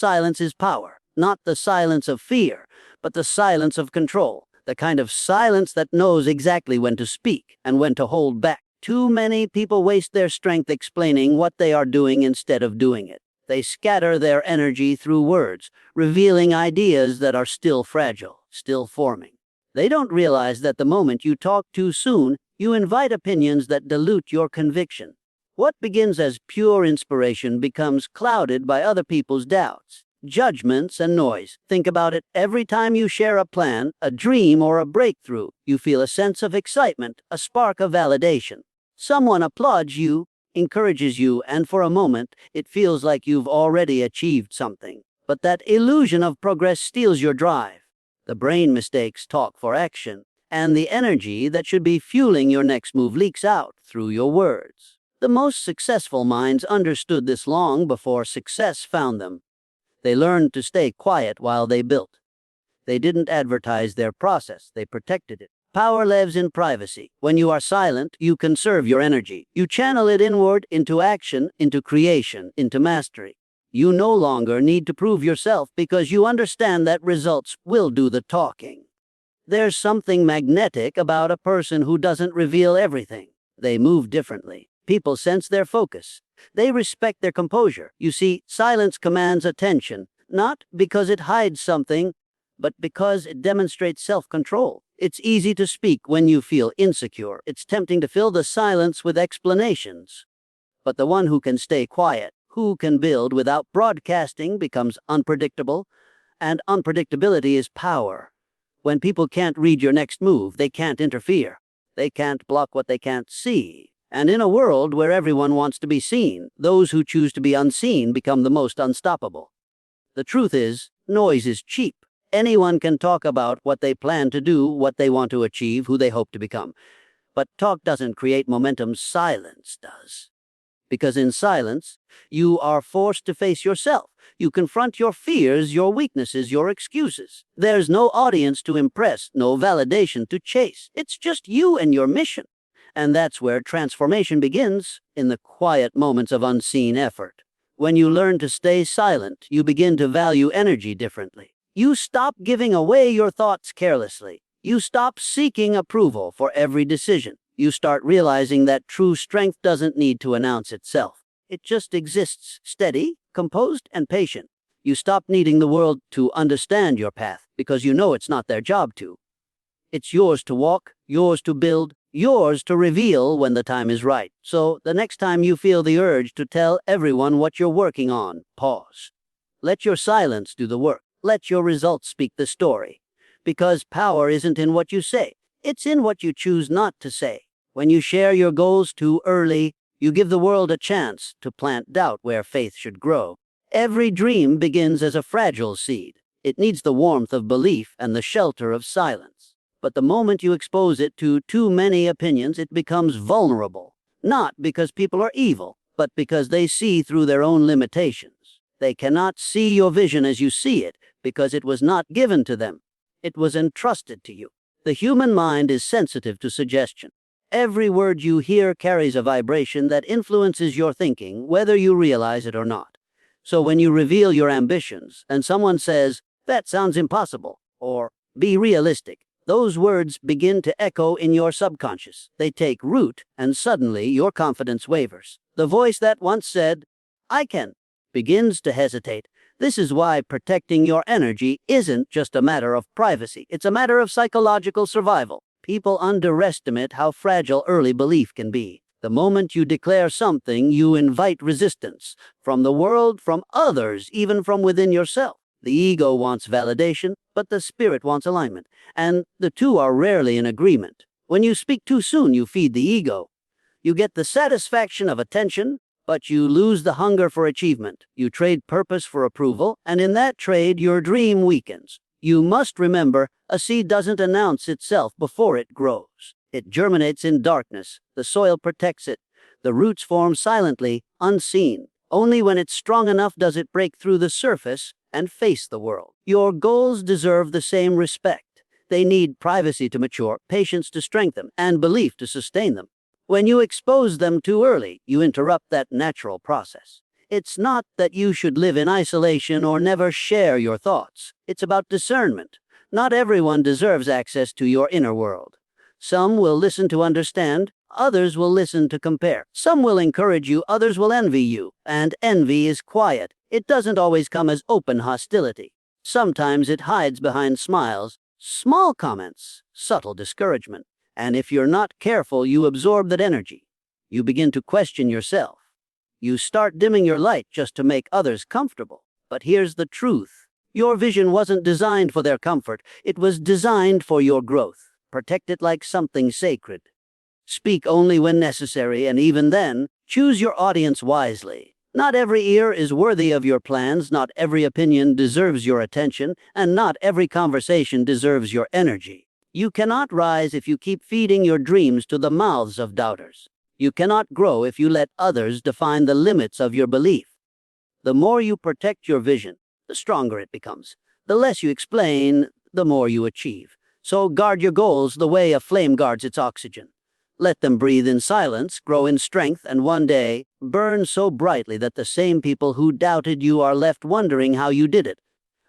silence is power, not the silence of fear, but the silence of control, the kind of silence that knows exactly when to speak and when to hold back. Too many people waste their strength explaining what they are doing instead of doing it. They scatter their energy through words, revealing ideas that are still fragile, still forming. They don't realize that the moment you talk too soon, you invite opinions that dilute your conviction. What begins as pure inspiration becomes clouded by other people's doubts, judgments, and noise. Think about it. Every time you share a plan, a dream, or a breakthrough, you feel a sense of excitement, a spark of validation. Someone applauds you, encourages you, and for a moment, it feels like you've already achieved something. But that illusion of progress steals your drive. The brain mistakes talk for action, and the energy that should be fueling your next move leaks out through your words. The most successful minds understood this long before success found them. They learned to stay quiet while they built. They didn't advertise their process, they protected it. Power lives in privacy. When you are silent, you conserve your energy. You channel it inward, into action, into creation, into mastery. You no longer need to prove yourself because you understand that results will do the talking. There's something magnetic about a person who doesn't reveal everything. They move differently. People sense their focus. They respect their composure. You see, silence commands attention, not because it hides something, but because it demonstrates self-control. It's easy to speak when you feel insecure. It's tempting to fill the silence with explanations. But the one who can stay quiet, who can build without broadcasting, becomes unpredictable, and unpredictability is power. When people can't read your next move, they can't interfere. They can't block what they can't see. And in a world where everyone wants to be seen, those who choose to be unseen become the most unstoppable. The truth is, noise is cheap. Anyone can talk about what they plan to do, what they want to achieve, who they hope to become. But talk doesn't create momentum, silence does. Because in silence, you are forced to face yourself. You confront your fears, your weaknesses, your excuses. There's no audience to impress, no validation to chase. It's just you and your mission. And that's where transformation begins, in the quiet moments of unseen effort. When you learn to stay silent, you begin to value energy differently. You stop giving away your thoughts carelessly. You stop seeking approval for every decision. You start realizing that true strength doesn't need to announce itself. It just exists, steady, composed, and patient. You stop needing the world to understand your path, because you know it's not their job to. It's yours to walk, yours to build, yours to reveal when the time is right. So the next time you feel the urge to tell everyone what you're working on, pause. Let your silence do the work. Let your results speak the story. Because power isn't in what you say. It's in what you choose not to say. When you share your goals too early, you give the world a chance to plant doubt where faith should grow. Every dream begins as a fragile seed. It needs the warmth of belief and the shelter of silence. But the moment you expose it to too many opinions, it becomes vulnerable. Not because people are evil, but because they see through their own limitations. They cannot see your vision as you see it because it was not given to them. It was entrusted to you. The human mind is sensitive to suggestion. Every word you hear carries a vibration that influences your thinking, whether you realize it or not. So when you reveal your ambitions and someone says, "That sounds impossible," or "Be realistic," those words begin to echo in your subconscious. They take root, and suddenly your confidence wavers. The voice that once said, "I can," begins to hesitate. This is why protecting your energy isn't just a matter of privacy. It's a matter of psychological survival. People underestimate how fragile early belief can be. The moment you declare something, you invite resistance from the world, from others, even from within yourself. The ego wants validation, but the spirit wants alignment, and the two are rarely in agreement. When you speak too soon, you feed the ego. You get the satisfaction of attention, but you lose the hunger for achievement. You trade purpose for approval, and in that trade, your dream weakens. You must remember, a seed doesn't announce itself before it grows. It germinates in darkness. The soil protects it. The roots form silently, unseen. Only when it's strong enough does it break through the surface and face the world. Your goals deserve the same respect. They need privacy to mature, patience to strengthen, and belief to sustain them. When you expose them too early, you interrupt that natural process. It's not that you should live in isolation or never share your thoughts. It's about discernment. Not everyone deserves access to your inner world. Some will listen to understand, others will listen to compare. Some will encourage you, others will envy you. And envy is quiet. It doesn't always come as open hostility. Sometimes it hides behind smiles, small comments, subtle discouragement. And if you're not careful, you absorb that energy. You begin to question yourself. You start dimming your light just to make others comfortable. But here's the truth. Your vision wasn't designed for their comfort. It was designed for your growth. Protect it like something sacred. Speak only when necessary, and even then, choose your audience wisely. Not every ear is worthy of your plans, not every opinion deserves your attention, and not every conversation deserves your energy. You cannot rise if you keep feeding your dreams to the mouths of doubters. You cannot grow if you let others define the limits of your belief. The more you protect your vision, the stronger it becomes. The less you explain, the more you achieve. So guard your goals the way a flame guards its oxygen. Let them breathe in silence, grow in strength, and one day burn so brightly that the same people who doubted you are left wondering how you did it.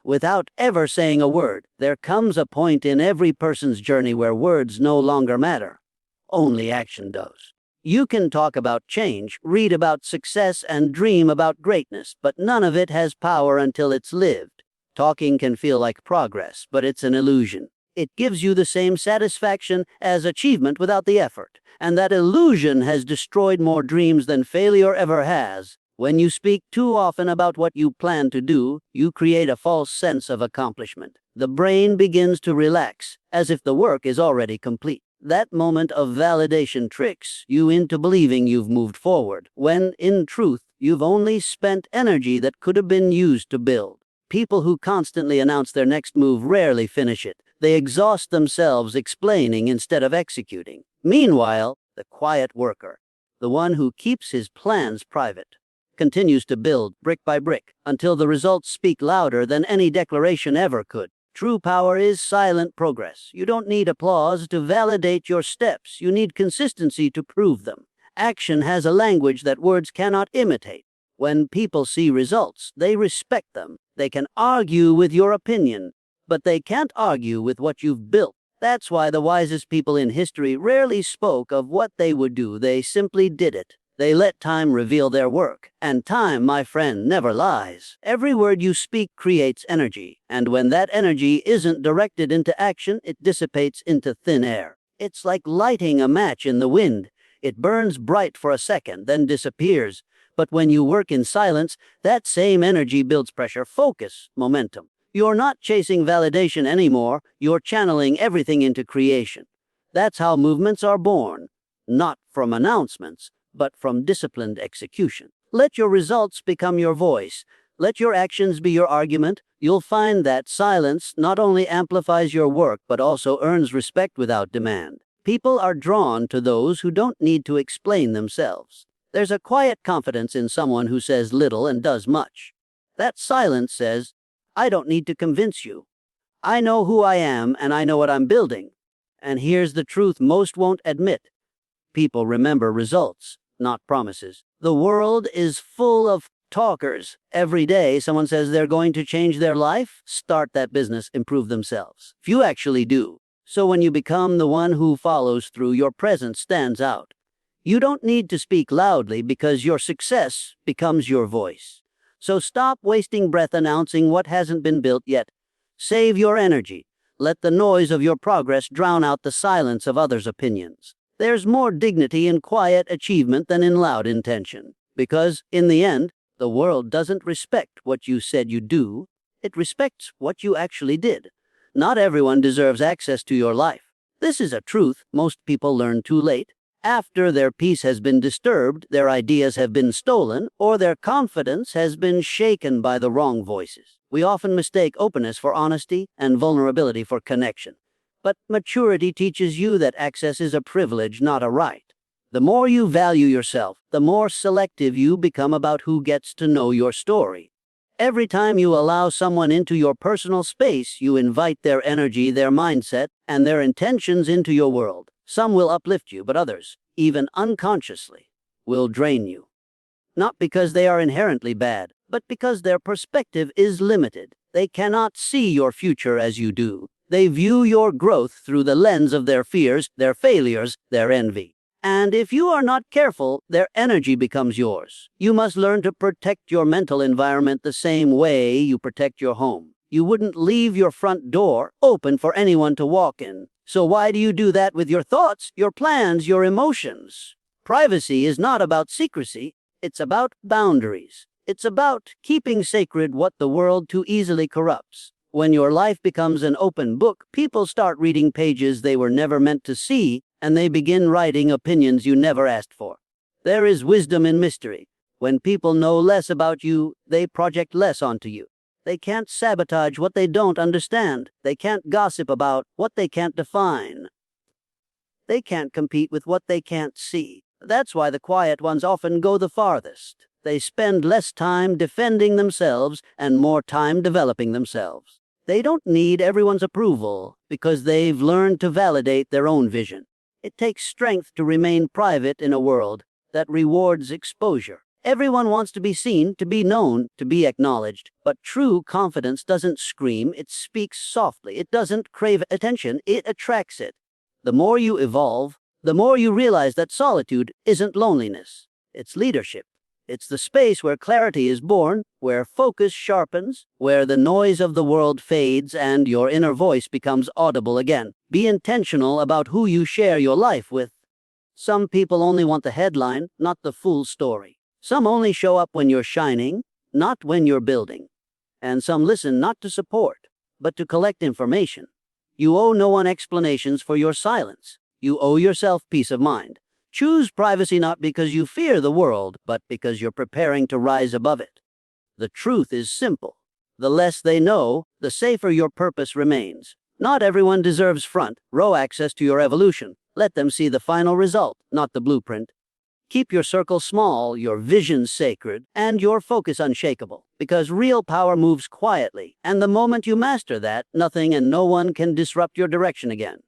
Without ever saying a word, there comes a point in every person's journey where words no longer matter. Only action does. You can talk about change, read about success, and dream about greatness, but none of it has power until it's lived. Talking can feel like progress, but it's an illusion. It gives you the same satisfaction as achievement without the effort, and that illusion has destroyed more dreams than failure ever has. When you speak too often about what you plan to do, you create a false sense of accomplishment. The brain begins to relax, as if the work is already complete. That moment of validation tricks you into believing you've moved forward, when, in truth, you've only spent energy that could have been used to build. People who constantly announce their next move rarely finish it. They exhaust themselves explaining instead of executing. Meanwhile, the quiet worker, the one who keeps his plans private, continues to build brick by brick until the results speak louder than any declaration ever could. True power is silent progress. You don't need applause to validate your steps. You need consistency to prove them. Action has a language that words cannot imitate. When people see results, they respect them. They can argue with your opinion, but they can't argue with what you've built. That's why the wisest people in history rarely spoke of what they would do. They simply did it. They let time reveal their work. And time, my friend, never lies. Every word you speak creates energy. And when that energy isn't directed into action, it dissipates into thin air. It's like lighting a match in the wind. It burns bright for a second, then disappears. But when you work in silence, that same energy builds pressure, focus, momentum. You're not chasing validation anymore. You're channeling everything into creation. That's how movements are born. Not from announcements, but from disciplined execution. Let your results become your voice. Let your actions be your argument. You'll find that silence not only amplifies your work, but also earns respect without demand. People are drawn to those who don't need to explain themselves. There's a quiet confidence in someone who says little and does much. That silence says, I don't need to convince you. I know who I am and I know what I'm building. And here's the truth most won't admit. People remember results, not promises. The world is full of talkers. Every day someone says they're going to change their life, start that business, improve themselves. Few actually do. So when you become the one who follows through, your presence stands out. You don't need to speak loudly because your success becomes your voice. So stop wasting breath announcing what hasn't been built yet. Save your energy. Let the noise of your progress drown out the silence of others' opinions. There's more dignity in quiet achievement than in loud intention. Because, in the end, the world doesn't respect what you said you do. It respects what you actually did. Not everyone deserves access to your life. This is a truth most people learn too late. After their peace has been disturbed, their ideas have been stolen, or their confidence has been shaken by the wrong voices. We often mistake openness for honesty and vulnerability for connection. But maturity teaches you that access is a privilege, not a right. The more you value yourself, the more selective you become about who gets to know your story. Every time you allow someone into your personal space, you invite their energy, their mindset, and their intentions into your world. Some will uplift you, but others, even unconsciously, will drain you. Not because they are inherently bad, but because their perspective is limited. They cannot see your future as you do. They view your growth through the lens of their fears, their failures, their envy. And if you are not careful, their energy becomes yours. You must learn to protect your mental environment the same way you protect your home. You wouldn't leave your front door open for anyone to walk in. So why do you do that with your thoughts, your plans, your emotions? Privacy is not about secrecy. It's about boundaries. It's about keeping sacred what the world too easily corrupts. When your life becomes an open book, people start reading pages they were never meant to see, and they begin writing opinions you never asked for. There is wisdom in mystery. When people know less about you, they project less onto you. They can't sabotage what they don't understand. They can't gossip about what they can't define. They can't compete with what they can't see. That's why the quiet ones often go the farthest. They spend less time defending themselves and more time developing themselves. They don't need everyone's approval because they've learned to validate their own vision. It takes strength to remain private in a world that rewards exposure. Everyone wants to be seen, to be known, to be acknowledged. But true confidence doesn't scream, it speaks softly. It doesn't crave attention, it attracts it. The more you evolve, the more you realize that solitude isn't loneliness. It's leadership. It's the space where clarity is born, where focus sharpens, where the noise of the world fades and your inner voice becomes audible again. Be intentional about who you share your life with. Some people only want the headline, not the full story. Some only show up when you're shining, not when you're building. And some listen not to support, but to collect information. You owe no one explanations for your silence. You owe yourself peace of mind. Choose privacy not because you fear the world, but because you're preparing to rise above it. The truth is simple. The less they know, the safer your purpose remains. Not everyone deserves front row access to your evolution. Let them see the final result, not the blueprint. Keep your circle small, your vision sacred, and your focus unshakable, because real power moves quietly, and the moment you master that, nothing and no one can disrupt your direction again.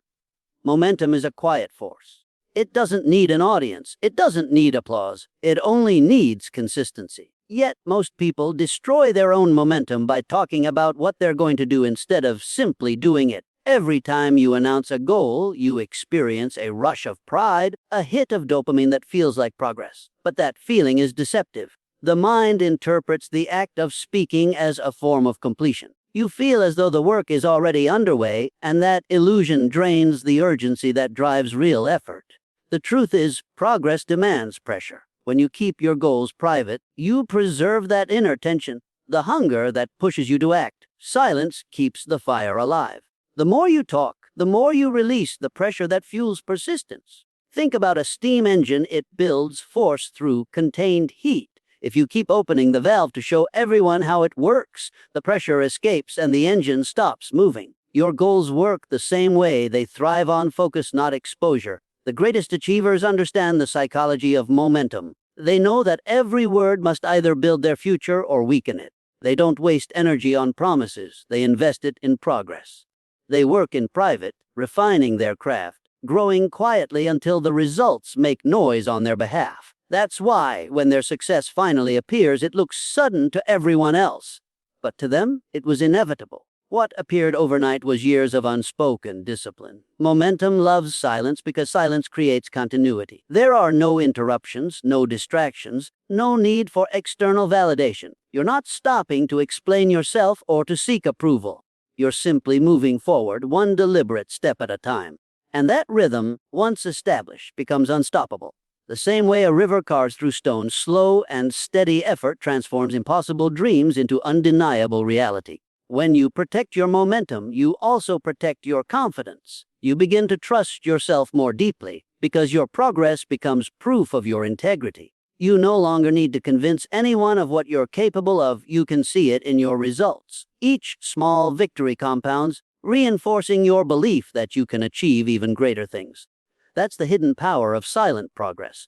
Momentum is a quiet force. It doesn't need an audience. It doesn't need applause. It only needs consistency. Yet most people destroy their own momentum by talking about what they're going to do instead of simply doing it. Every time you announce a goal, you experience a rush of pride, a hit of dopamine that feels like progress. But that feeling is deceptive. The mind interprets the act of speaking as a form of completion. You feel as though the work is already underway, and that illusion drains the urgency that drives real effort. The truth is, progress demands pressure. When you keep your goals private, you preserve that inner tension, the hunger that pushes you to act. Silence keeps the fire alive. The more you talk, the more you release the pressure that fuels persistence. Think about a steam engine. It builds force through contained heat. If you keep opening the valve to show everyone how it works, the pressure escapes and the engine stops moving. Your goals work the same way. They thrive on focus, not exposure. The greatest achievers understand the psychology of momentum. They know that every word must either build their future or weaken it. They don't waste energy on promises. They invest it in progress. They work in private, refining their craft, growing quietly until the results make noise on their behalf. That's why, when their success finally appears, it looks sudden to everyone else. But to them, it was inevitable. What appeared overnight was years of unspoken discipline. Momentum loves silence because silence creates continuity. There are no interruptions, no distractions, no need for external validation. You're not stopping to explain yourself or to seek approval. You're simply moving forward, one deliberate step at a time. And that rhythm, once established, becomes unstoppable. The same way a river carves through stone, slow and steady effort transforms impossible dreams into undeniable reality. When you protect your momentum, you also protect your confidence. You begin to trust yourself more deeply because your progress becomes proof of your integrity. You no longer need to convince anyone of what you're capable of. You can see it in your results. Each small victory compounds, reinforcing your belief that you can achieve even greater things. That's the hidden power of silent progress.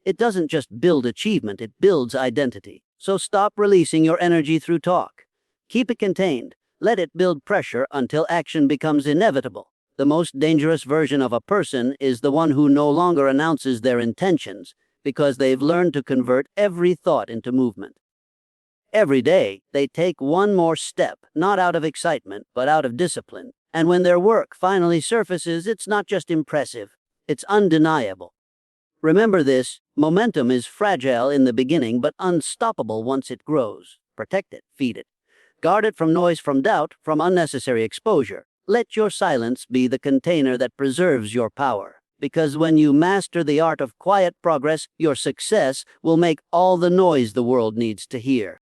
It doesn't just build achievement, it builds identity. So stop releasing your energy through talk. Keep it contained. Let it build pressure until action becomes inevitable. The most dangerous version of a person is the one who no longer announces their intentions, because they've learned to convert every thought into movement. Every day, they take one more step, not out of excitement, but out of discipline. And when their work finally surfaces, it's not just impressive, it's undeniable. Remember this: momentum is fragile in the beginning, but unstoppable once it grows. Protect it, feed it. Guard it from noise, from doubt, from unnecessary exposure. Let your silence be the container that preserves your power. Because when you master the art of quiet progress, your success will make all the noise the world needs to hear.